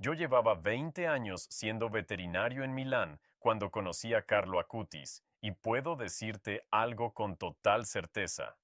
Yo llevaba 20 años siendo veterinario en Milán cuando conocí a Carlo Acutis, y puedo decirte algo con total certeza.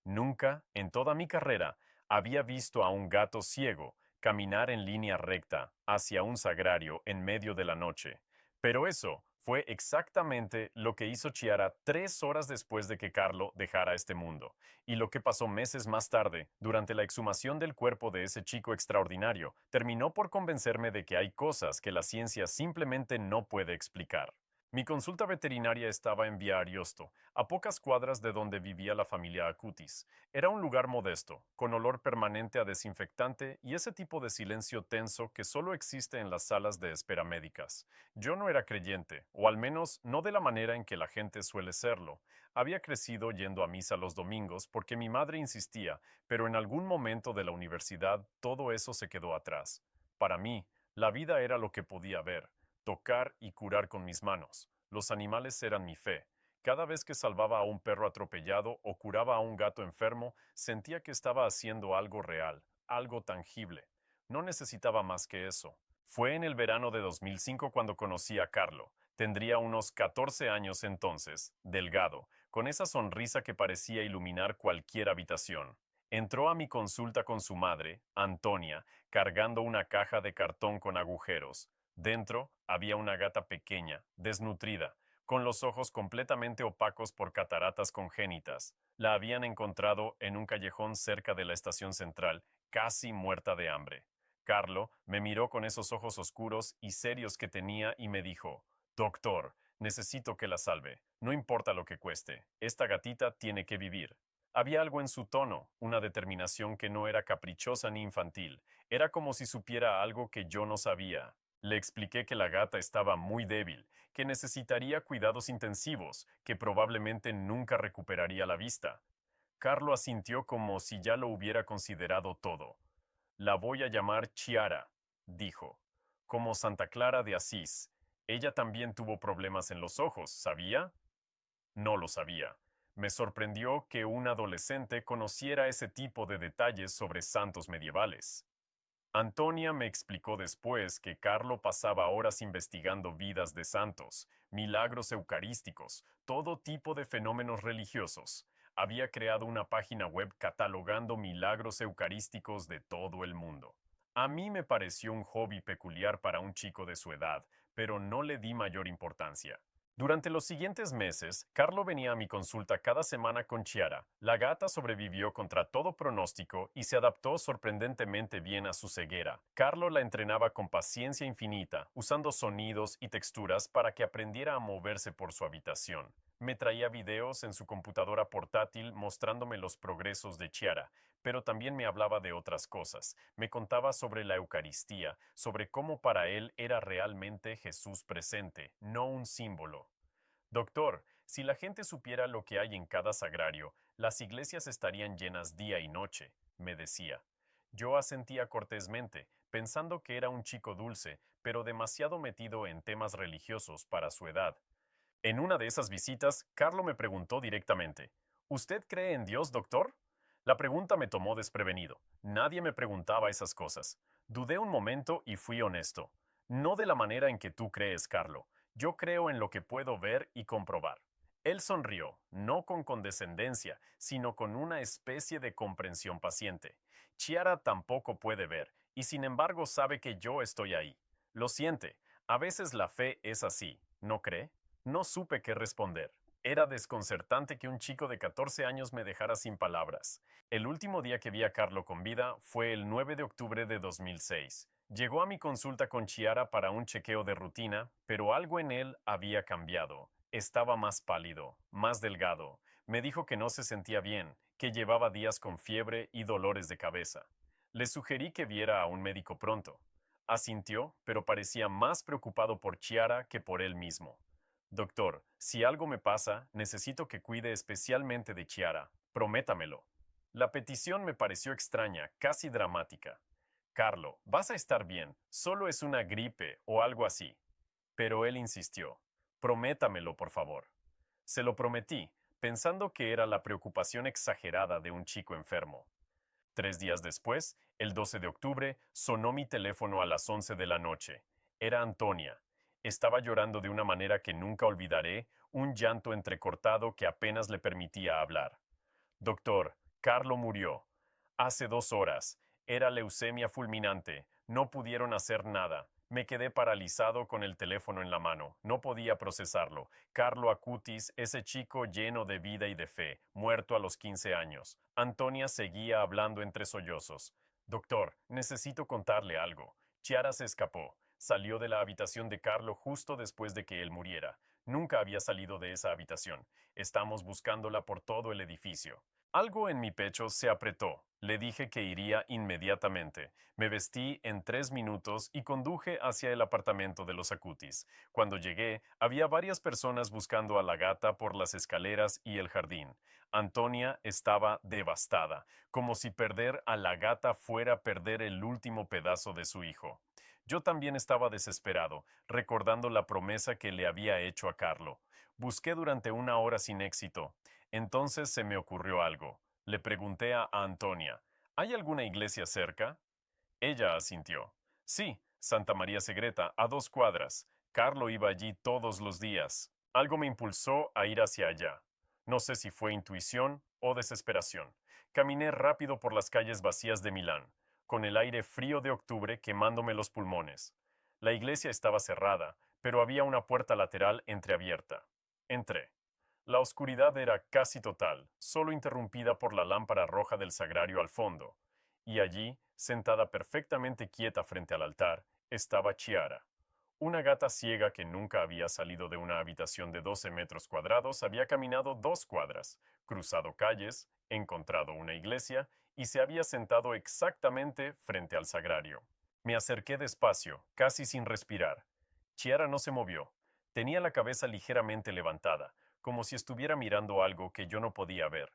Nunca, en toda mi carrera, había visto a un gato ciego caminar en línea recta hacia un sagrario en medio de la noche. Pero eso fue exactamente lo que hizo Chiara 3 horas después de que Carlo dejara este mundo, y lo que pasó meses más tarde, durante la exhumación del cuerpo de ese chico extraordinario, terminó por convencerme de que hay cosas que la ciencia simplemente no puede explicar. Mi consulta veterinaria estaba en Via Ariosto, a pocas cuadras de donde vivía la familia Acutis. Era un lugar modesto, con olor permanente a desinfectante y ese tipo de silencio tenso que solo existe en las salas de espera médicas. Yo no era creyente, o al menos no de la manera en que la gente suele serlo. Había crecido yendo a misa los domingos porque mi madre insistía, pero en algún momento de la universidad todo eso se quedó atrás. Para mí, la vida era lo que podía ver, tocar y curar con mis manos. Los animales eran mi fe. Cada vez que salvaba a un perro atropellado o curaba a un gato enfermo, sentía que estaba haciendo algo real, algo tangible. No necesitaba más que eso. Fue en el verano de 2005 cuando conocí a Carlo. Tendría unos 14 años entonces, delgado, con esa sonrisa que parecía iluminar cualquier habitación. Entró a mi consulta con su madre, Antonia, cargando una caja de cartón con agujeros. Dentro había una gata pequeña, desnutrida, con los ojos completamente opacos por cataratas congénitas. La habían encontrado en un callejón cerca de la estación central, casi muerta de hambre. Carlo me miró con esos ojos oscuros y serios que tenía y me dijo: Doctor, necesito que la salve. No importa lo que cueste. Esta gatita tiene que vivir. Había algo en su tono, una determinación que no era caprichosa ni infantil. Era como si supiera algo que yo no sabía. Le expliqué que la gata estaba muy débil, que necesitaría cuidados intensivos, que probablemente nunca recuperaría la vista. Carlo asintió como si ya lo hubiera considerado todo. La voy a llamar Chiara, dijo, como Santa Clara de Asís. Ella también tuvo problemas en los ojos, ¿sabía? No lo sabía. Me sorprendió que un adolescente conociera ese tipo de detalles sobre santos medievales. Antonia me explicó después que Carlo pasaba horas investigando vidas de santos, milagros eucarísticos, todo tipo de fenómenos religiosos. Había creado una página web catalogando milagros eucarísticos de todo el mundo. A mí me pareció un hobby peculiar para un chico de su edad, pero no le di mayor importancia. Durante los siguientes meses, Carlo venía a mi consulta cada semana con Chiara. La gata sobrevivió contra todo pronóstico y se adaptó sorprendentemente bien a su ceguera. Carlo la entrenaba con paciencia infinita, usando sonidos y texturas para que aprendiera a moverse por su habitación. Me traía videos en su computadora portátil mostrándome los progresos de Chiara, pero también me hablaba de otras cosas. Me contaba sobre la Eucaristía, sobre cómo para él era realmente Jesús presente, no un símbolo. Doctor, si la gente supiera lo que hay en cada sagrario, las iglesias estarían llenas día y noche, me decía. Yo asentía cortésmente, pensando que era un chico dulce, pero demasiado metido en temas religiosos para su edad. En una de esas visitas, Carlo me preguntó directamente: ¿Usted cree en Dios, doctor? La pregunta me tomó desprevenido. Nadie me preguntaba esas cosas. Dudé un momento y fui honesto. No de la manera en que tú crees, Carlo. Yo creo en lo que puedo ver y comprobar. Él sonrió, no con condescendencia, sino con una especie de comprensión paciente. Chiara tampoco puede ver, y sin embargo sabe que yo estoy ahí. Lo siente, a veces la fe es así, ¿no cree? No supe qué responder. Era desconcertante que un chico de 14 años me dejara sin palabras. El último día que vi a Carlo con vida fue el 9 de octubre de 2006. Llegó a mi consulta con Chiara para un chequeo de rutina, pero algo en él había cambiado. Estaba más pálido, más delgado. Me dijo que no se sentía bien, que llevaba días con fiebre y dolores de cabeza. Le sugerí que viera a un médico pronto. Asintió, pero parecía más preocupado por Chiara que por él mismo. Doctor, si algo me pasa, necesito que cuide especialmente de Chiara. Prométamelo. La petición me pareció extraña, casi dramática. Carlo, vas a estar bien, solo es una gripe o algo así. Pero él insistió. Prométamelo, por favor. Se lo prometí, pensando que era la preocupación exagerada de un chico enfermo. 3 días después, el 12 de octubre, sonó mi teléfono a las 11 de la noche. Era Antonia. Estaba llorando de una manera que nunca olvidaré, un llanto entrecortado que apenas le permitía hablar. Doctor, Carlo murió. Hace 2 horas. Era leucemia fulminante. No pudieron hacer nada. Me quedé paralizado con el teléfono en la mano. No podía procesarlo. Carlo Acutis, ese chico lleno de vida y de fe, muerto a los 15 años. Antonia seguía hablando entre sollozos. Doctor, necesito contarle algo. Chiara se escapó. Salió de la habitación de Carlo justo después de que él muriera. Nunca había salido de esa habitación. Estamos buscándola por todo el edificio. Algo en mi pecho se apretó. Le dije que iría inmediatamente. Me vestí en 3 minutos y conduje hacia el apartamento de los Acutis. Cuando llegué, había varias personas buscando a la gata por las escaleras y el jardín. Antonia estaba devastada, como si perder a la gata fuera perder el último pedazo de su hijo. Yo también estaba desesperado, recordando la promesa que le había hecho a Carlo. Busqué durante 1 hora sin éxito. Entonces se me ocurrió algo. Le pregunté a Antonia, ¿hay alguna iglesia cerca? Ella asintió. Sí, Santa María Segreta, a 2 cuadras. Carlo iba allí todos los días. Algo me impulsó a ir hacia allá. No sé si fue intuición o desesperación. Caminé rápido por las calles vacías de Milán, con el aire frío de octubre quemándome los pulmones. La iglesia estaba cerrada, pero había una puerta lateral entreabierta. Entré. La oscuridad era casi total, solo interrumpida por la lámpara roja del sagrario al fondo, y allí, sentada perfectamente quieta frente al altar, estaba Chiara. Una gata ciega que nunca había salido de una habitación de 12 metros cuadrados había caminado 2 cuadras, cruzado calles, encontrado una iglesia y se había sentado exactamente frente al sagrario. Me acerqué despacio, casi sin respirar. Chiara no se movió. Tenía la cabeza ligeramente levantada, como si estuviera mirando algo que yo no podía ver.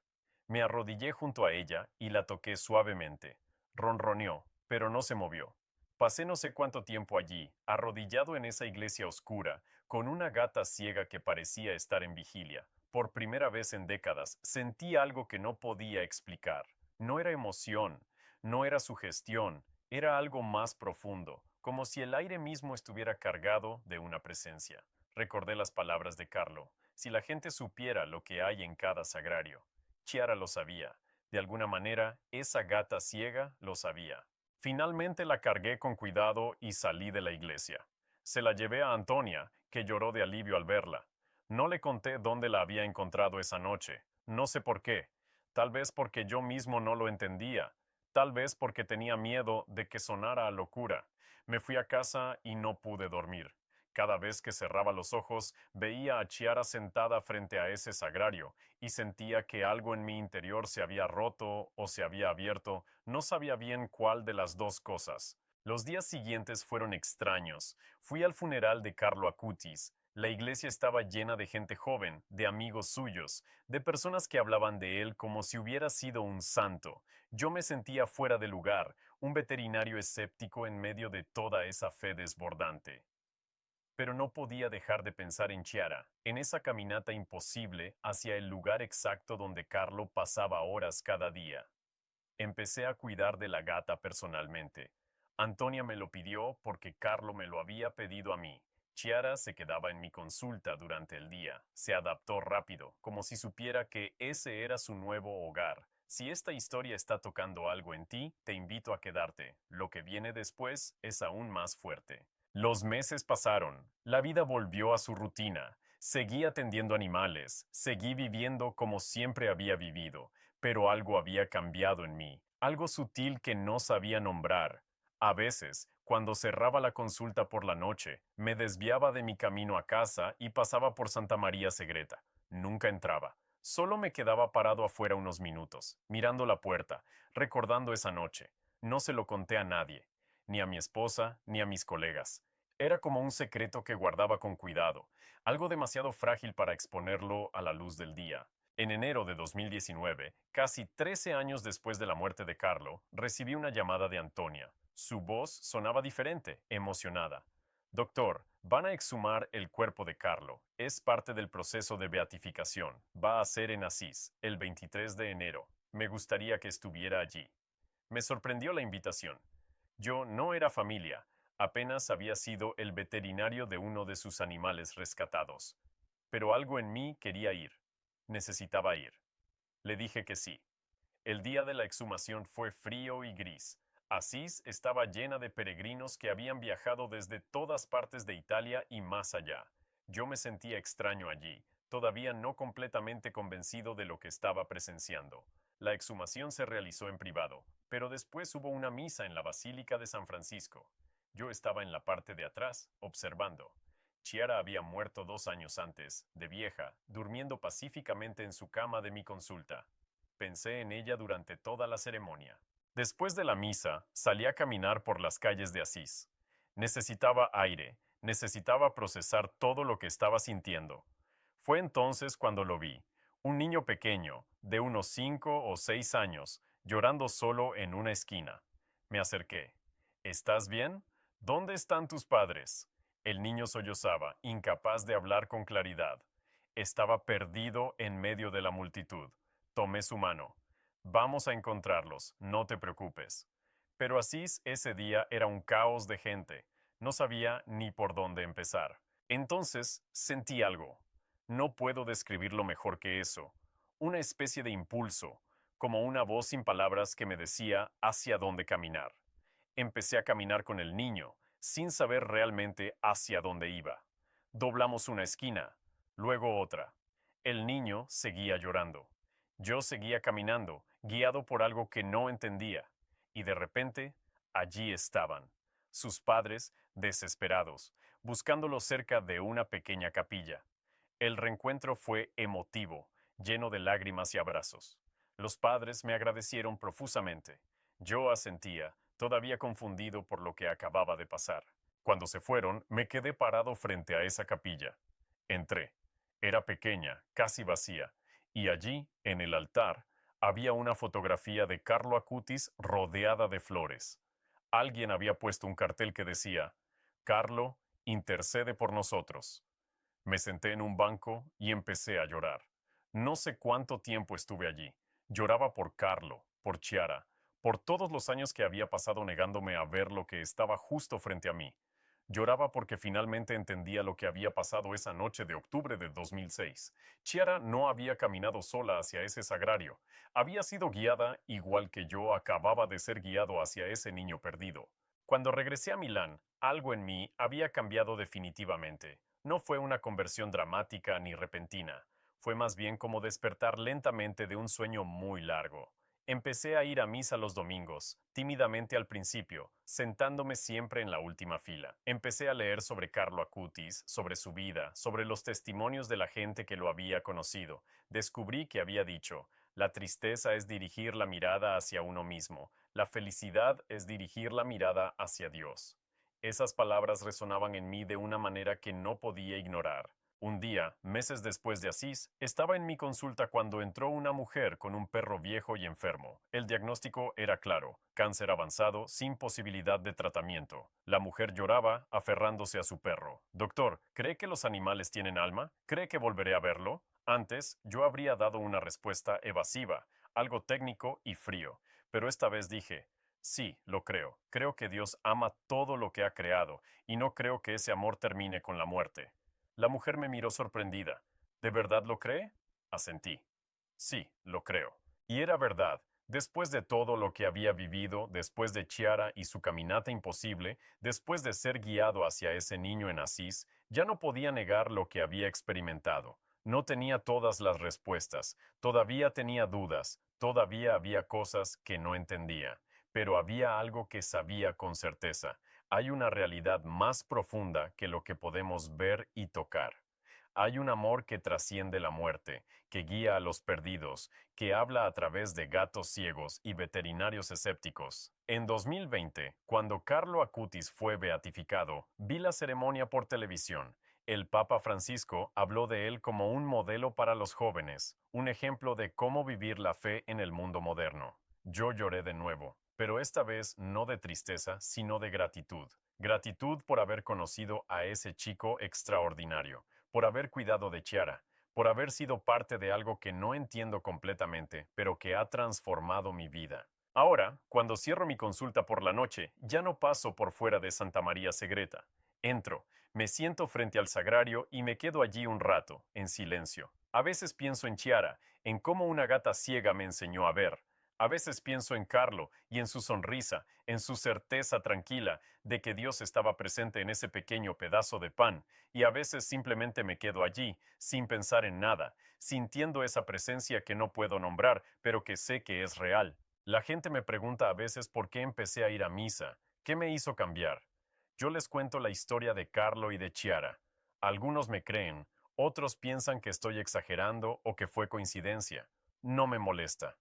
Me arrodillé junto a ella y la toqué suavemente. Ronroneó, pero no se movió. Pasé no sé cuánto tiempo allí, arrodillado en esa iglesia oscura, con una gata ciega que parecía estar en vigilia. Por primera vez en décadas, sentí algo que no podía explicar. No era emoción, no era sugestión, era algo más profundo, como si el aire mismo estuviera cargado de una presencia. Recordé las palabras de Carlo. Si la gente supiera lo que hay en cada sagrario. Chiara lo sabía. De alguna manera, esa gata ciega lo sabía. Finalmente la cargué con cuidado y salí de la iglesia. Se la llevé a Antonia, que lloró de alivio al verla. No le conté dónde la había encontrado esa noche. No sé por qué. Tal vez porque yo mismo no lo entendía. Tal vez porque tenía miedo de que sonara a locura. Me fui a casa y no pude dormir. Cada vez que cerraba los ojos, veía a Chiara sentada frente a ese sagrario, y sentía que algo en mi interior se había roto o se había abierto, no sabía bien cuál de las dos cosas. Los días siguientes fueron extraños. Fui al funeral de Carlo Acutis. La iglesia estaba llena de gente joven, de amigos suyos, de personas que hablaban de él como si hubiera sido un santo. Yo me sentía fuera de lugar, un veterinario escéptico en medio de toda esa fe desbordante. Pero no podía dejar de pensar en Chiara, en esa caminata imposible hacia el lugar exacto donde Carlo pasaba horas cada día. Empecé a cuidar de la gata personalmente. Antonia me lo pidió porque Carlo me lo había pedido a mí. Chiara se quedaba en mi consulta durante el día. Se adaptó rápido, como si supiera que ese era su nuevo hogar. Si esta historia está tocando algo en ti, te invito a quedarte. Lo que viene después es aún más fuerte. Los meses pasaron. La vida volvió a su rutina. Seguí atendiendo animales. Seguí viviendo como siempre había vivido. Pero algo había cambiado en mí, algo sutil que no sabía nombrar. A veces, cuando cerraba la consulta por la noche, me desviaba de mi camino a casa y pasaba por Santa María Segreta. Nunca entraba. Solo me quedaba parado afuera unos minutos, mirando la puerta, recordando esa noche. No se lo conté a nadie, ni a mi esposa, ni a mis colegas. Era como un secreto que guardaba con cuidado, algo demasiado frágil para exponerlo a la luz del día. En enero de 2019, casi 13 años después de la muerte de Carlo, recibí una llamada de Antonia. Su voz sonaba diferente, emocionada. Doctor, van a exhumar el cuerpo de Carlo. Es parte del proceso de beatificación. Va a ser en Asís, el 23 de enero. Me gustaría que estuviera allí. Me sorprendió la invitación. Yo no era familia, apenas había sido el veterinario de uno de sus animales rescatados. Pero algo en mí quería ir. Necesitaba ir. Le dije que sí. El día de la exhumación fue frío y gris. Asís estaba llena de peregrinos que habían viajado desde todas partes de Italia y más allá. Yo me sentía extraño allí, todavía no completamente convencido de lo que estaba presenciando. La exhumación se realizó en privado, pero después hubo una misa en la Basílica de San Francisco. Yo estaba en la parte de atrás, observando. Chiara había muerto 2 años antes, de vieja, durmiendo pacíficamente en su cama de mi consulta. Pensé en ella durante toda la ceremonia. Después de la misa, salí a caminar por las calles de Asís. Necesitaba aire, necesitaba procesar todo lo que estaba sintiendo. Fue entonces cuando lo vi, un niño pequeño, de unos 5 o 6 años, llorando solo en una esquina. Me acerqué. ¿Estás bien? ¿Dónde están tus padres? El niño sollozaba, incapaz de hablar con claridad. Estaba perdido en medio de la multitud. Tomé su mano. Vamos a encontrarlos, no te preocupes. Pero Asís ese día era un caos de gente. No sabía ni por dónde empezar. Entonces sentí algo. No puedo describirlo mejor que eso. Una especie de impulso, como una voz sin palabras que me decía hacia dónde caminar. Empecé a caminar con el niño, sin saber realmente hacia dónde iba. Doblamos una esquina, luego otra. El niño seguía llorando. Yo seguía caminando, guiado por algo que no entendía. Y de repente, allí estaban, sus padres, desesperados, buscándolo cerca de una pequeña capilla. El reencuentro fue emotivo, lleno de lágrimas y abrazos. Los padres me agradecieron profusamente. Yo asentía, todavía confundido por lo que acababa de pasar. Cuando se fueron, me quedé parado frente a esa capilla. Entré. Era pequeña, casi vacía, y allí, en el altar, había una fotografía de Carlo Acutis rodeada de flores. Alguien había puesto un cartel que decía, Carlo, intercede por nosotros. Me senté en un banco y empecé a llorar. No sé cuánto tiempo estuve allí. Lloraba por Carlo, por Chiara, por todos los años que había pasado negándome a ver lo que estaba justo frente a mí. Lloraba porque finalmente entendía lo que había pasado esa noche de octubre de 2006. Chiara no había caminado sola hacia ese sagrario. Había sido guiada igual que yo acababa de ser guiado hacia ese niño perdido. Cuando regresé a Milán, algo en mí había cambiado definitivamente. No fue una conversión dramática ni repentina. Fue más bien como despertar lentamente de un sueño muy largo. Empecé a ir a misa los domingos, tímidamente al principio, sentándome siempre en la última fila. Empecé a leer sobre Carlo Acutis, sobre su vida, sobre los testimonios de la gente que lo había conocido. Descubrí que había dicho, la tristeza es dirigir la mirada hacia uno mismo, la felicidad es dirigir la mirada hacia Dios. Esas palabras resonaban en mí de una manera que no podía ignorar. Un día, meses después de Asís, estaba en mi consulta cuando entró una mujer con un perro viejo y enfermo. El diagnóstico era claro, cáncer avanzado sin posibilidad de tratamiento. La mujer lloraba, aferrándose a su perro. Doctor, ¿cree que los animales tienen alma? ¿Cree que volveré a verlo? Antes, yo habría dado una respuesta evasiva, algo técnico y frío, pero esta vez dije, sí, lo creo. Creo que Dios ama todo lo que ha creado, y no creo que ese amor termine con la muerte. La mujer me miró sorprendida. ¿De verdad lo cree? Asentí. Sí, lo creo. Y era verdad. Después de todo lo que había vivido, después de Chiara y su caminata imposible, después de ser guiado hacia ese niño en Asís, ya no podía negar lo que había experimentado. No tenía todas las respuestas, todavía tenía dudas, todavía había cosas que no entendía, pero había algo que sabía con certeza. Hay una realidad más profunda que lo que podemos ver y tocar. Hay un amor que trasciende la muerte, que guía a los perdidos, que habla a través de gatos ciegos y veterinarios escépticos. En 2020, cuando Carlo Acutis fue beatificado, vi la ceremonia por televisión. El Papa Francisco habló de él como un modelo para los jóvenes, un ejemplo de cómo vivir la fe en el mundo moderno. Yo lloré de nuevo, pero esta vez no de tristeza, sino de gratitud. Gratitud por haber conocido a ese chico extraordinario, por haber cuidado de Chiara, por haber sido parte de algo que no entiendo completamente, pero que ha transformado mi vida. Ahora, cuando cierro mi consulta por la noche, ya no paso por fuera de Santa María Segreta. Entro, me siento frente al sagrario y me quedo allí un rato, en silencio. A veces pienso en Chiara, en cómo una gata ciega me enseñó a ver. A veces pienso en Carlo y en su sonrisa, en su certeza tranquila de que Dios estaba presente en ese pequeño pedazo de pan, y a veces simplemente me quedo allí, sin pensar en nada, sintiendo esa presencia que no puedo nombrar, pero que sé que es real. La gente me pregunta a veces por qué empecé a ir a misa, qué me hizo cambiar. Yo les cuento la historia de Carlo y de Chiara. Algunos me creen, otros piensan que estoy exagerando o que fue coincidencia. No me molesta.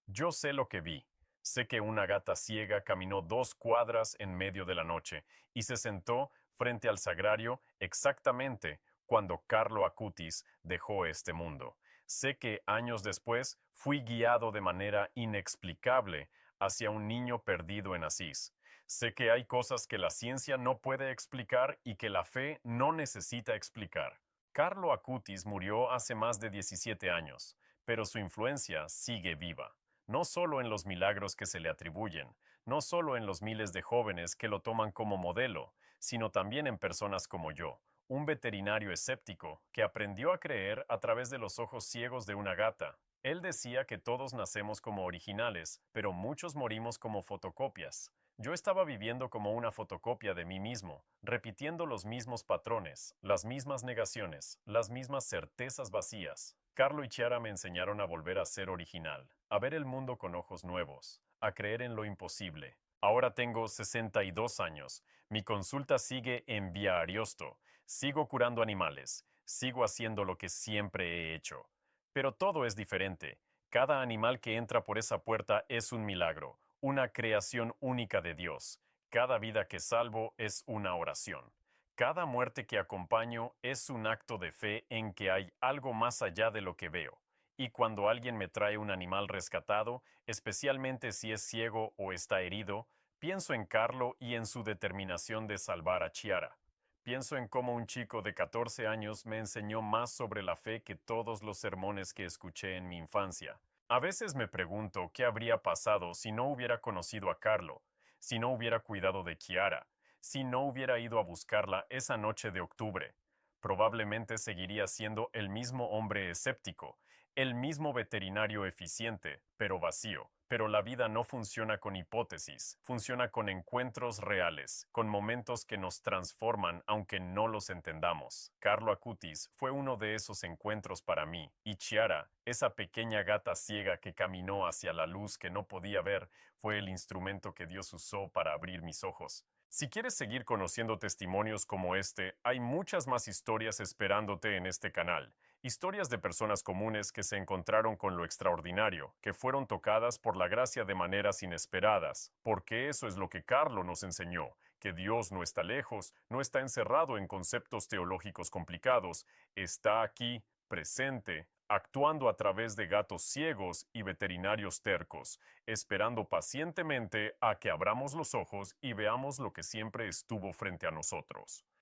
Yo sé lo que vi. Sé que una gata ciega caminó 2 cuadras en medio de la noche y se sentó frente al sagrario exactamente cuando Carlo Acutis dejó este mundo. Sé que años después fui guiado de manera inexplicable hacia un niño perdido en Asís. Sé que hay cosas que la ciencia no puede explicar y que la fe no necesita explicar. Carlo Acutis murió hace más de 17 años, pero su influencia sigue viva, no solo en los milagros que se le atribuyen, no solo en los miles de jóvenes que lo toman como modelo, sino también en personas como yo, un veterinario escéptico que aprendió a creer a través de los ojos ciegos de una gata. Él decía que todos nacemos como originales, pero muchos morimos como fotocopias. Yo estaba viviendo como una fotocopia de mí mismo, repitiendo los mismos patrones, las mismas negaciones, las mismas certezas vacías. Carlo y Chiara me enseñaron a volver a ser original, a ver el mundo con ojos nuevos, a creer en lo imposible. Ahora tengo 62 años. Mi consulta sigue en Vía Ariosto. Sigo curando animales. Sigo haciendo lo que siempre he hecho. Pero todo es diferente. Cada animal que entra por esa puerta es un milagro, una creación única de Dios. Cada vida que salvo es una oración. Cada muerte que acompaño es un acto de fe en que hay algo más allá de lo que veo. Y cuando alguien me trae un animal rescatado, especialmente si es ciego o está herido, pienso en Carlo y en su determinación de salvar a Chiara. Pienso en cómo un chico de 14 años me enseñó más sobre la fe que todos los sermones que escuché en mi infancia. A veces me pregunto qué habría pasado si no hubiera conocido a Carlo, si no hubiera cuidado de Chiara, si no hubiera ido a buscarla esa noche de octubre. Probablemente seguiría siendo el mismo hombre escéptico, el mismo veterinario eficiente, pero vacío. Pero la vida no funciona con hipótesis, funciona con encuentros reales, con momentos que nos transforman aunque no los entendamos. Carlo Acutis fue uno de esos encuentros para mí, y Chiara, esa pequeña gata ciega que caminó hacia la luz que no podía ver, fue el instrumento que Dios usó para abrir mis ojos. Si quieres seguir conociendo testimonios como este, hay muchas más historias esperándote en este canal. Historias de personas comunes que se encontraron con lo extraordinario, que fueron tocadas por la gracia de maneras inesperadas, porque eso es lo que Carlo nos enseñó, que Dios no está lejos, no está encerrado en conceptos teológicos complicados, está aquí, presente, actuando a través de gatos ciegos y veterinarios tercos, esperando pacientemente a que abramos los ojos y veamos lo que siempre estuvo frente a nosotros.